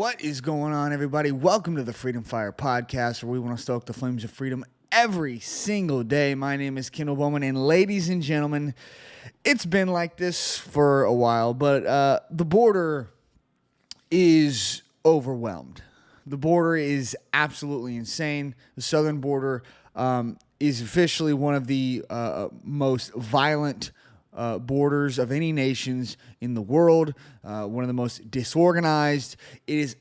What is going on, everybody? Welcome to the Freedom Fire Podcast, where we want to stoke the flames of freedom every single day. My name is Kendall Bowman, and ladies and gentlemen, it's been like this for a while, but the border is overwhelmed. The border is absolutely insane. The southern border is officially one of the most violent borders of any nations in the world, one of the most disorganized. It is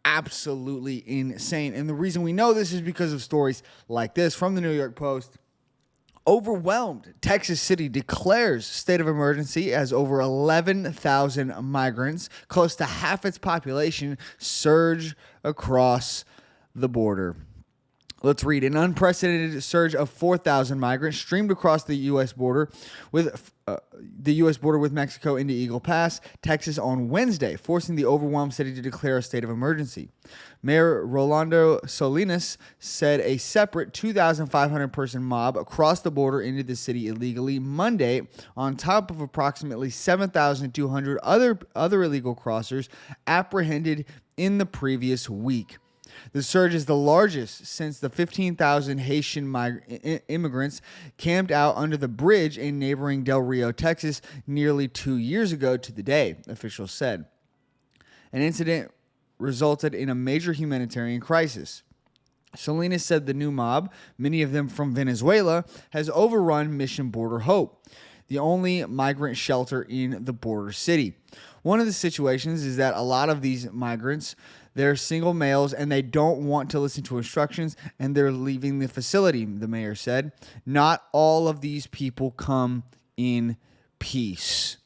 absolutely insane. And the reason we know this is because of stories like this from the New York Post. Overwhelmed. Texas City declares state of emergency as over 11,000 migrants, close to half its population, surge across the border. Let's read. An unprecedented surge of 4,000 migrants streamed across the U.S. border with Mexico into Eagle Pass, Texas on Wednesday, forcing the overwhelmed city to declare a state of emergency. Mayor Rolando Salinas said a separate 2,500-person mob crossed the border into the city illegally Monday, on top of approximately 7,200 other illegal crossers apprehended in the previous week. The surge is the largest since the 15,000 Haitian immigrants camped out under the bridge in neighboring Del Rio, Texas, nearly 2 years ago to the day, officials said. An incident resulted in a major humanitarian crisis. Salinas said the new mob, many of them from Venezuela, has overrun Mission Border Hope, the only migrant shelter in the border city. One of the situations is that a lot of these migrants, they're single males and they don't want to listen to instructions and they're leaving the facility, the mayor said. Not all of these people come in peace.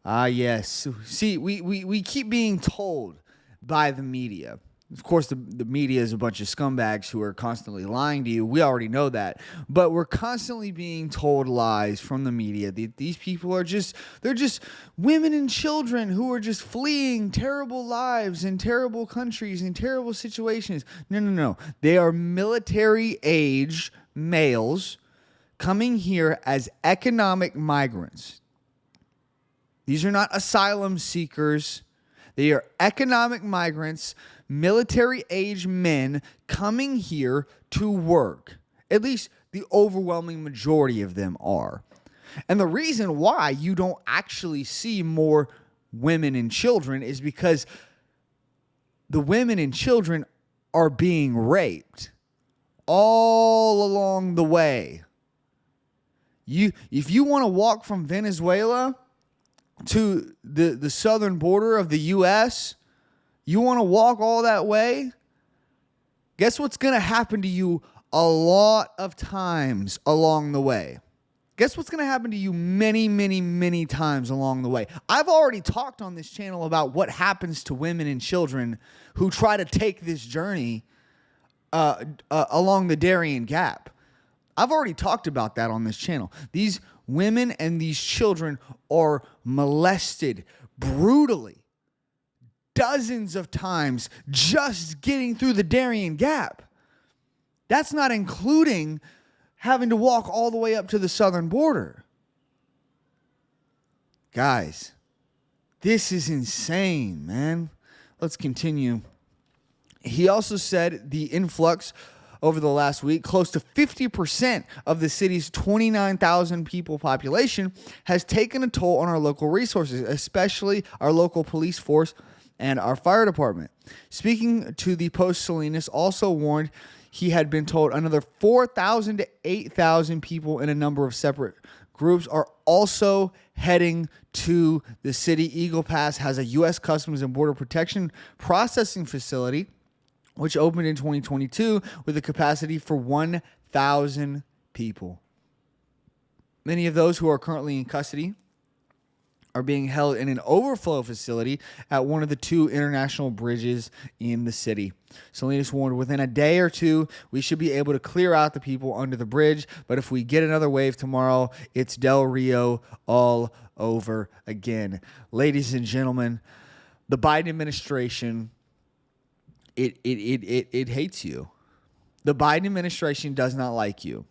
Yes. See, we keep being told by the media. Of course, the media is a bunch of scumbags who are constantly lying to you. We already know that. But we're constantly being told lies from the media. These people are they're just women and children who are just fleeing terrible lives in terrible countries in terrible situations. No. They are military-age males coming here as economic migrants. These are not asylum seekers. They are economic migrants, military-age men coming here to work. At least the overwhelming majority of them are. And the reason why you don't actually see more women and children is because the women and children are being raped all along the way. If you want to walk from Venezuela to the southern border of the U.S., you want to walk all that way? Guess what's going to happen to you a lot of times along the way? Guess what's going to happen to you many, many, many times along the way? I've already talked on this channel about what happens to women and children who try to take this journey along the Darien Gap. I've already talked about that on this channel. These women and these children are molested brutally dozens of times just getting through the Darien Gap. That's not including having to walk all the way up to the southern border. Guys, this is insane, man. Let's continue. He also said the influx over the last week, close to 50% of the city's 29,000 people population has taken a toll on our local resources, especially our local police force and our fire department. Speaking to the Post, Salinas also warned he had been told another 4,000 to 8,000 people in a number of separate groups are also heading to the city. Eagle Pass has a U.S. Customs and Border Protection processing facility which opened in 2022 with a capacity for 1,000 people. Many of those who are currently in custody are being held in an overflow facility at one of the two international bridges in the city. Salinas warned within a day or two, we should be able to clear out the people under the bridge, but if we get another wave tomorrow, it's Del Rio all over again. Ladies and gentlemen, the Biden administration It hates you. The Biden administration does not like you.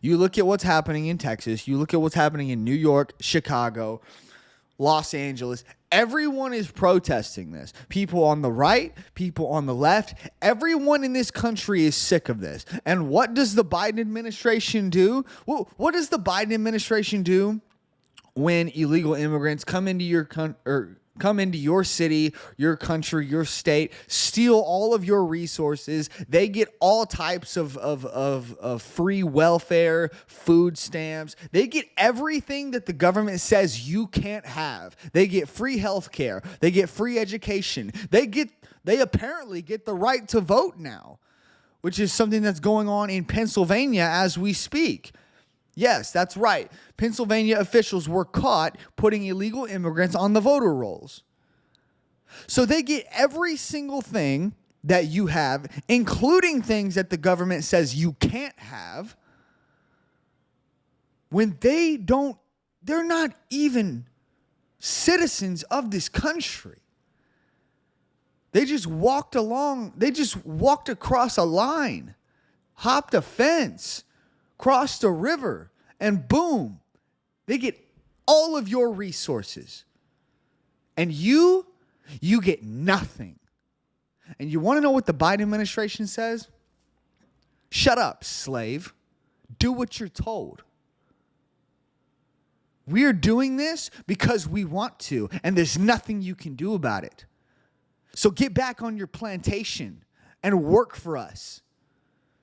You look at what's happening in Texas. You look at what's happening in New York, Chicago, Los Angeles. Everyone is protesting this. People on the right, people on the left, everyone in this country is sick of this. And what does the Biden administration do? Well, what does the Biden administration do when illegal immigrants come into your city, your country, your state, steal all of your resources? They get all types of free welfare, food stamps. They get everything that the government says you can't have. They get free health care. They get free education. They apparently get the right to vote now, which is something that's going on in Pennsylvania as we speak. Yes, that's right. Pennsylvania officials were caught putting illegal immigrants on the voter rolls. So they get every single thing that you have, including things that the government says you can't have, when they're not even citizens of this country. They just walked across a line, hopped a fence, crossed a river, and boom, they get all of your resources. And you get nothing. And you want to know what the Biden administration says? Shut up, slave. Do what you're told. We're doing this because we want to, and there's nothing you can do about it. So get back on your plantation and work for us.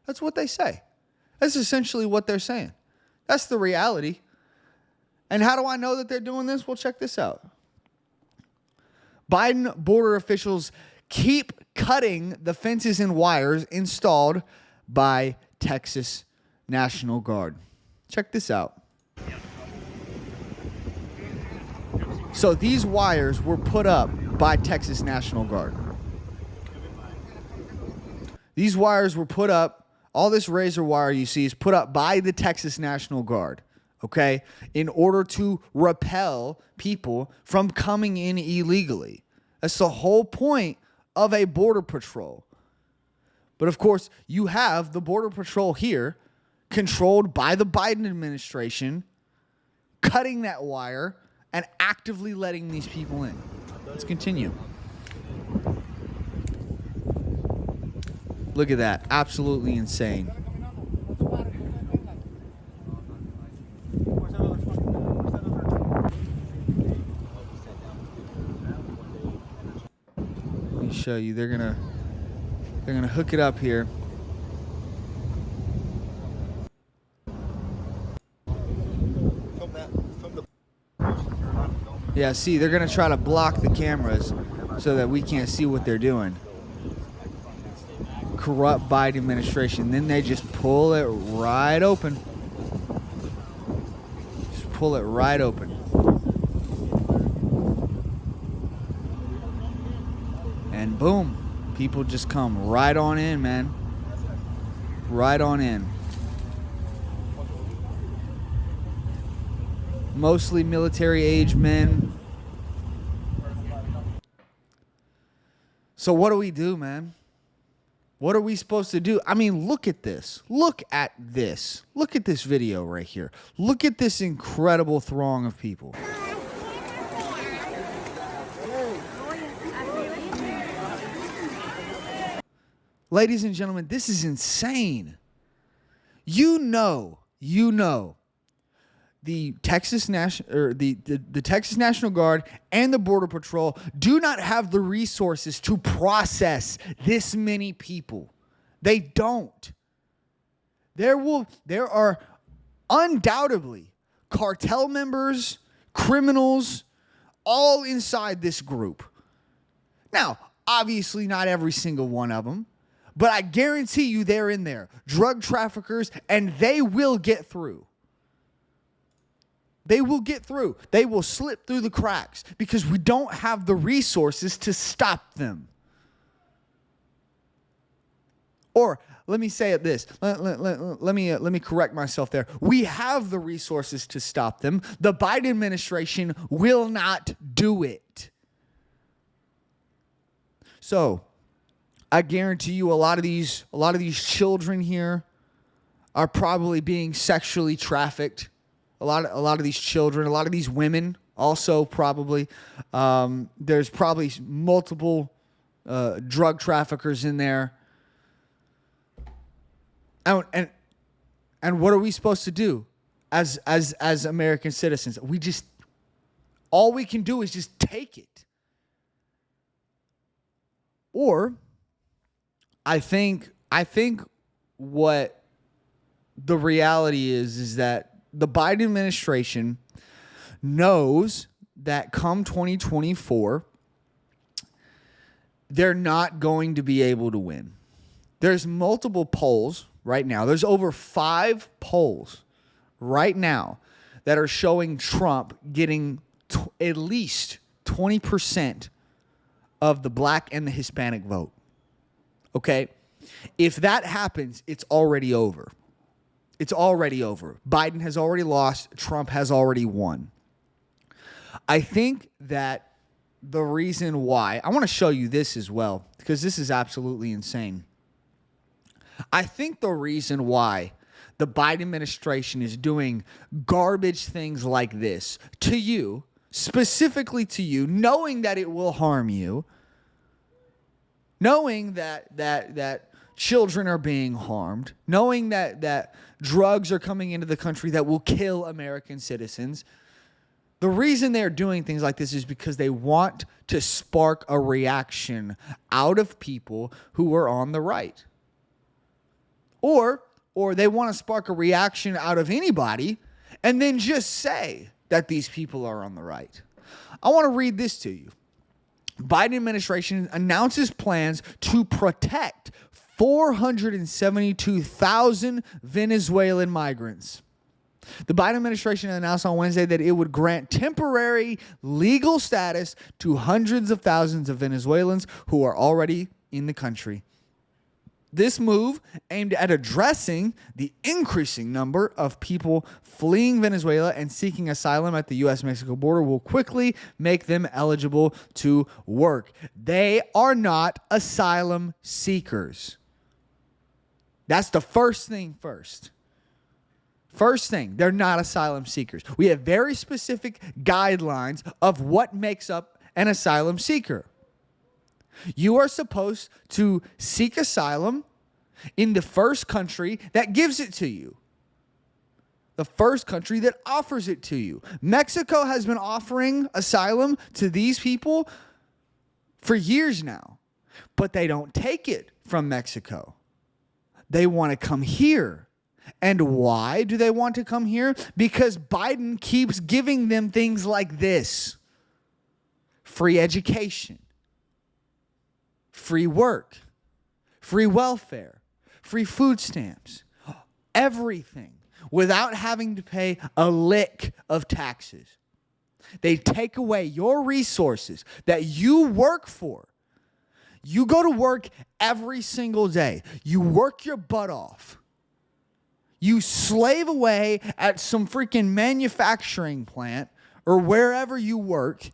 That's what they say. That's essentially what they're saying. That's the reality. And how do I know that they're doing this? Well, check this out. Biden border officials keep cutting the fences and wires installed by Texas National Guard. Check this out. So these wires were put up by Texas National Guard. These wires were put up. All this razor wire you see is put up by the Texas National Guard, okay, in order to repel people from coming in illegally. That's the whole point of a border patrol. But of course, you have the border patrol here controlled by the Biden administration, cutting that wire and actively letting these people in. Let's continue. Look at that. Absolutely insane. Let me show you. They're gonna hook it up here. Yeah, see, they're gonna try to block the cameras so that we can't see what they're doing. Corrupt Biden administration. Then they just pull it right open. Just pull it right open. And boom, people just come right on in, man. Right on in. Mostly military-age men. So what do we do, man? What are we supposed to do? I mean, look at this. Look at this. Look at this video right here. Look at this incredible throng of people. Ladies and gentlemen, this is insane. You know, the Texas National Guard and the Border Patrol do not have the resources to process this many people. They don't. There are undoubtedly cartel members, criminals, all inside this group. Now, obviously not every single one of them, but I guarantee you they're in there. Drug traffickers, and they will get through. They will get through. They will slip through the cracks because we don't have the resources to stop them. Or let me say it this. Let me correct myself there. We have the resources to stop them. The Biden administration will not do it. So, I guarantee you a lot of these children here are probably being sexually trafficked. A lot of these children, a lot of these women also probably. There's probably multiple drug traffickers in there. And what are we supposed to do as American citizens? All we can do is just take it. Or I think what the reality is that the Biden administration knows that come 2024, they're not going to be able to win. There's multiple polls right now. There's over 5 polls right now that are showing Trump getting at least 20% of the black and the Hispanic vote. Okay? If that happens, it's already over. It's already over. Biden has already lost. Trump has already won. I think that the reason why, I want to show you this as well, because this is absolutely insane. I think the reason why the Biden administration is doing garbage things like this to you, specifically to you, knowing that it will harm you, knowing that children are being harmed, knowing that drugs are coming into the country that will kill American citizens. The reason they're doing things like this is because they want to spark a reaction out of people who are on the right. Or they want to spark a reaction out of anybody and then just say that these people are on the right. I want to read this to you. Biden administration announces plans to protect 472,000 Venezuelan migrants. The Biden administration announced on Wednesday that it would grant temporary legal status to hundreds of thousands of Venezuelans who are already in the country. This move, aimed at addressing the increasing number of people fleeing Venezuela and seeking asylum at the U.S.-Mexico border, will quickly make them eligible to work. They are not asylum seekers. That's the first thing first. First thing, they're not asylum seekers. We have very specific guidelines of what makes up an asylum seeker. You are supposed to seek asylum in the first country that gives it to you. The first country that offers it to you. Mexico has been offering asylum to these people for years now, but they don't take it from Mexico. They want to come here. And why do they want to come here? Because Biden keeps giving them things like this: free education, free work, free welfare, free food stamps, everything, without having to pay a lick of taxes. They take away your resources that you work for. You go to work every single day. You work your butt off. You slave away at some freaking manufacturing plant or wherever you work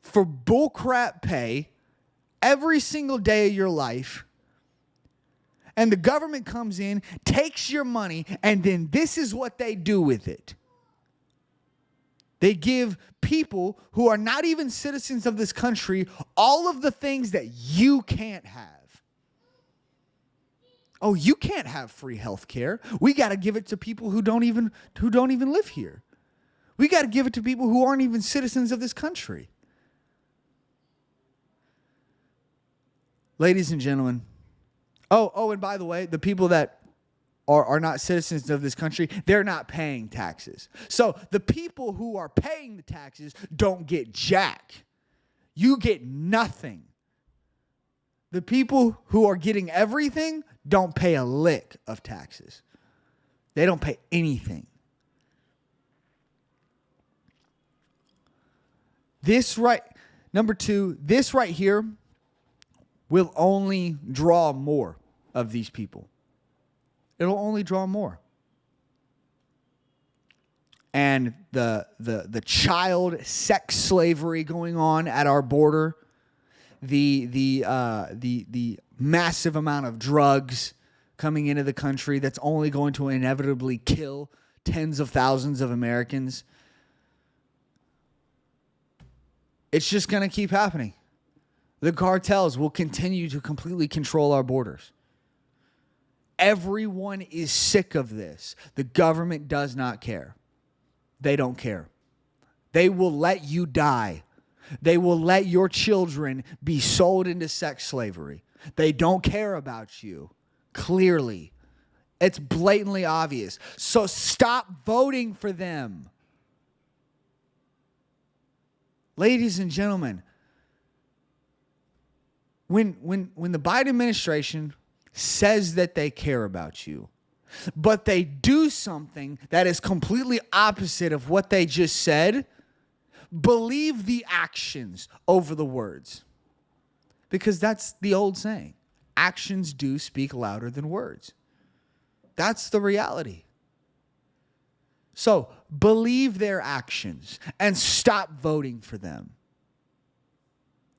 for bullcrap pay every single day of your life. And the government comes in, takes your money, and then this is what they do with it. They give people who are not even citizens of this country all of the things that you can't have. Oh, you can't have free health care. We got to give it to people who don't even live here. We got to give it to people who aren't even citizens of this country. Ladies and gentlemen. Oh, and by the way, the people that are not citizens of this country, they're not paying taxes. So the people who are paying the taxes don't get jack. You get nothing. The people who are getting everything don't pay a lick of taxes. They don't pay anything. Number 2, this right here will only draw more of these people. It'll only draw more. And the child sex slavery going on at our border, the massive amount of drugs coming into the country that's only going to inevitably kill tens of thousands of Americans. It's just going to keep happening. The cartels will continue to completely control our borders. Everyone is sick of this. The government does not care. They don't care. They will let you die. They will let your children be sold into sex slavery. They don't care about you. Clearly. It's blatantly obvious. So stop voting for them. Ladies and gentlemen, when the Biden administration says that they care about you, but they do something that is completely opposite of what they just said, believe the actions over the words. Because that's the old saying. Actions do speak louder than words. That's the reality. So believe their actions and stop voting for them.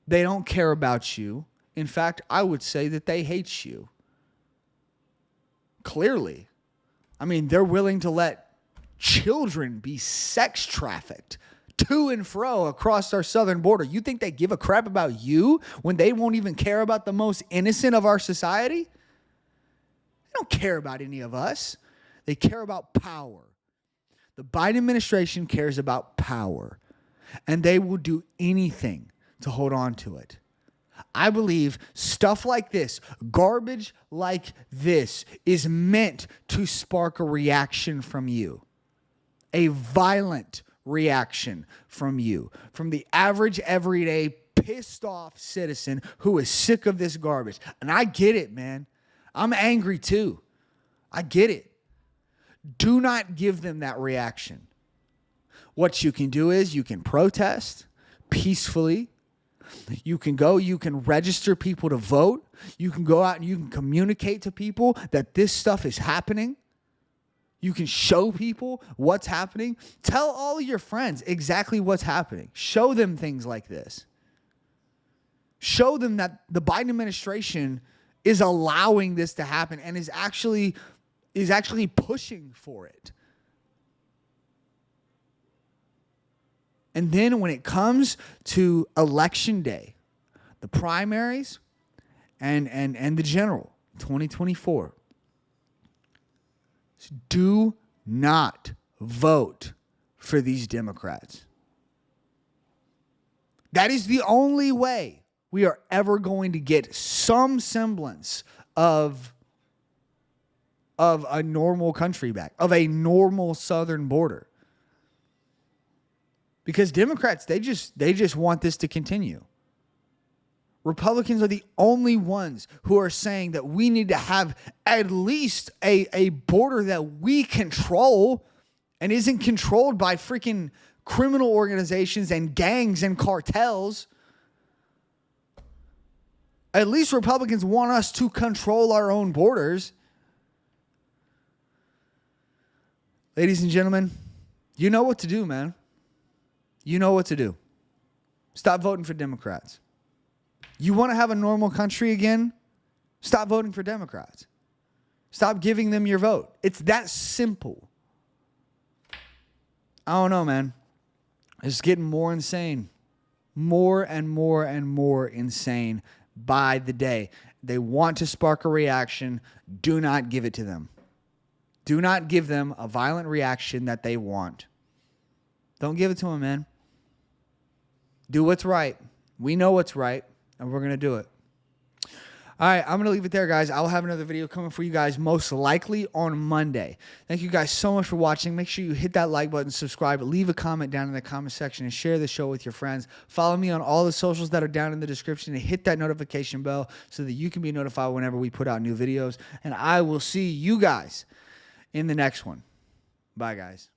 They don't care about you. In fact, I would say that they hate you. Clearly. I mean, they're willing to let children be sex trafficked to and fro across our southern border. You think they give a crap about you when they won't even care about the most innocent of our society? They don't care about any of us. They care about power. The Biden administration cares about power, and they will do anything to hold on to it. I believe stuff like this, garbage like this, is meant to spark a reaction from you. A violent reaction from you. From the average, everyday, pissed off citizen who is sick of this garbage. And I get it, man. I'm angry too. I get it. Do not give them that reaction. What you can do is you can protest peacefully. You can go, you can register people to vote. You can go out and you can communicate to people that this stuff is happening. You can show people what's happening. Tell all of your friends exactly what's happening. Show them things like this. Show them that the Biden administration is allowing this to happen and is actually pushing for it. And then when it comes to election day, the primaries and the general 2024, do not vote for these Democrats. That is the only way we are ever going to get some semblance of a normal country back, of a normal southern border. Because Democrats, they just want this to continue. Republicans are the only ones who are saying that we need to have at least a border that we control and isn't controlled by freaking criminal organizations and gangs and cartels. At least Republicans want us to control our own borders. Ladies and gentlemen, you know what to do, man. You know what to do. Stop voting for Democrats. You want to have a normal country again? Stop voting for Democrats. Stop giving them your vote. It's that simple. I don't know, man. It's getting more insane. More and more and more insane by the day. They want to spark a reaction. Do not give it to them. Do not give them a violent reaction that they want. Don't give it to them, man. Do what's right. We know what's right, and we're going to do it. All right, I'm going to leave it there, guys. I'll have another video coming for you guys most likely on Monday. Thank you guys so much for watching. Make sure you hit that like button, subscribe, leave a comment down in the comment section, and share the show with your friends. Follow me on all the socials that are down in the description, and hit that notification bell so that you can be notified whenever we put out new videos. And I will see you guys in the next one. Bye, guys.